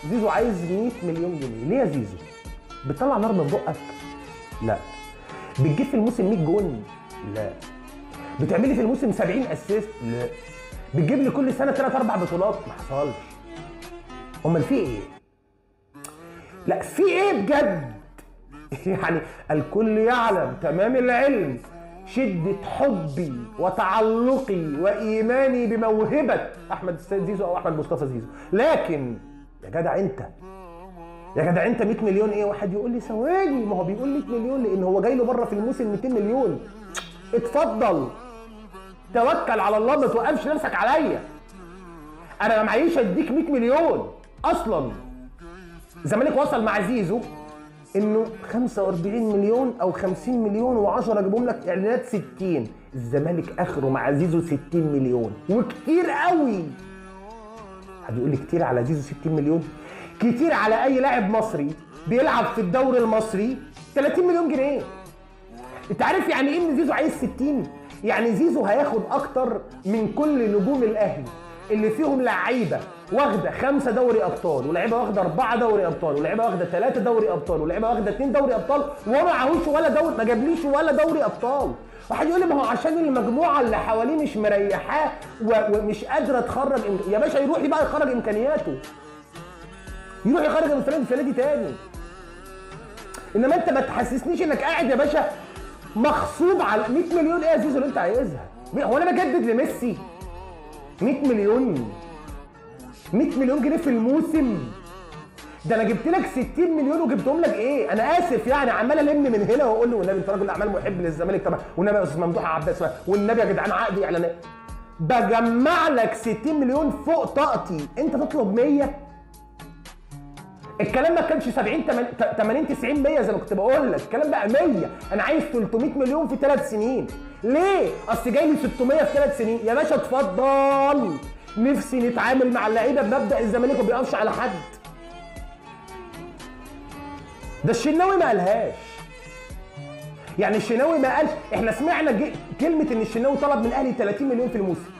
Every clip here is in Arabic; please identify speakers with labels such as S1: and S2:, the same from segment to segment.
S1: زيزو عايز 100 مليون جنيه. ليه يا زيزو؟ بتطلع نار من بقك؟ لا. بتجيب في الموسم 100 جون؟ لا. بتعملي في الموسم 70 اسيست؟ لا. بتجيب لي كل سنه 3 4 بطولات؟ ما حصلش. امال في ايه؟ لا في ايه بجد؟ يعني الكل يعلم تمام العلم شدة حبي وتعلقي وإيماني بموهبة أحمد السيد زيزو أو أحمد مصطفى زيزو، لكن يا جدع أنت 100 مليون إيه؟ واحد يقول لي ثواني، ما هو بيقول 100 مليون لأن هو جاي له بره في الموسم 200 مليون. اتفضل توكل على الله، ما توقفش نفسك عليا. أنا ما معيش أديك 100 مليون أصلاً. الزمالك وصل مع زيزو انه 45 مليون او 50 مليون و10 اجيبهم لك اعلانات 60. الزمالك اخره مع زيزو 60 مليون وكتير قوي. حد يقول لي كتير على زيزو 60 مليون؟ كتير على اي لاعب مصري بيلعب في الدوري المصري 30 مليون جنيه. انت عارف يعني ايه ان زيزو عايز 60؟ يعني زيزو هياخد اكتر من كل نجوم الاهلي اللي فيهم لعيبه واخده 5 دوري ابطال، ولاعيبه واخده 4 دوري ابطال، ولاعيبه واخده 3 دوري ابطال، ولاعيبه واخده 2 دوري ابطال، وما معهوش ولا دوري، ما جابليش ولا دوري ابطال. واحد يقول لي ما هو عشان المجموعه اللي حواليه مش مريحاه ومش قادره تخرج يا باشا يروح بقى يخرج امكانياته. يروح يخرج من السنه دي تاني. انما انت ما تحسسنيش انك قاعد يا باشا مغصوب على 100 مليون. ايه يا زيزو اللي انت عايزها؟ هو انا بجدد لميسي 100 مليون؟ 100 مليون جنيه في الموسم؟ ده انا جبت لك 60 مليون وجبتهم لك ايه؟ انا اسف يعني عمال الم من هنا واقول له والنبي انت راجل اعمال محب للزمالك طبعا، والنبي يا استاذ ممدوح عباس، والنبي يا جدعان عقدي اعلانات. بجمع لك 60 مليون فوق طاقتي، انت تطلب 100؟ الكلام ما كانش 70 80 90 100 زي ما كنت بقول لك، الكلام بقى 100. انا عايز 300 مليون في 3 سنين. ليه؟ اصل جاي لي 600 في 3 سنين. يا باشا اتفضل. نفسي نتعامل مع اللعيبه بمبدا الزمالك ما بيقفش على حد. ده الشناوي ما قالهاش. يعني الشناوي ما قالش، احنا سمعنا كلمه ان الشناوي طلب من الاهلي 30 مليون في الموسم.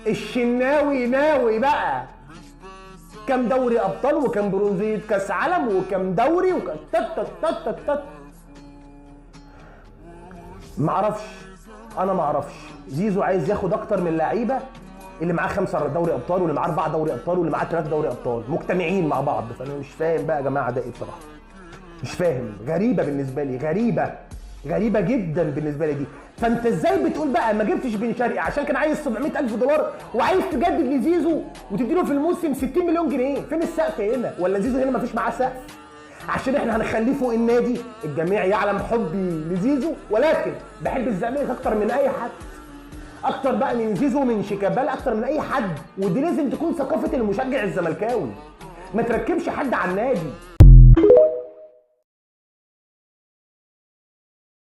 S1: الشناوي ناوي بقى كام دوري ابطال وكام برونزيه كاس عالم وكام دوري وكام انا ما اعرفش. زيزو عايز ياخد اكتر من اللعيبه اللي معاه 5 دوري ابطال واللي معاه 4 دوري ابطال واللي معاه 3 دوري ابطال مجتمعين مع بعض. فانا مش فاهم بقى يا جماعه ده ايه بصراحه. مش فاهم، غريبه بالنسبه لي، غريبه جدا بالنسبه لي دي. فانت ازاي بتقول بقى ما جبتش بن شرقي عشان كان عايز 700,000 دولار وعايز تجدد لزيزو وتديله في الموسم 60 مليون جنيه؟ فين السقف هنا؟ ولا زيزو هنا ما فيش معاه سقف عشان احنا هنخليه فوق النادي؟ الجميع يعلم حبي لزيزو، ولكن بحب الزمالك اكتر من اي حد، اكتر بقى من زيزو من شيكابالا، اكتر من اي حد. ودي لازم تكون ثقافه المشجع الزملكاوي. ما تركبش حد على النادي.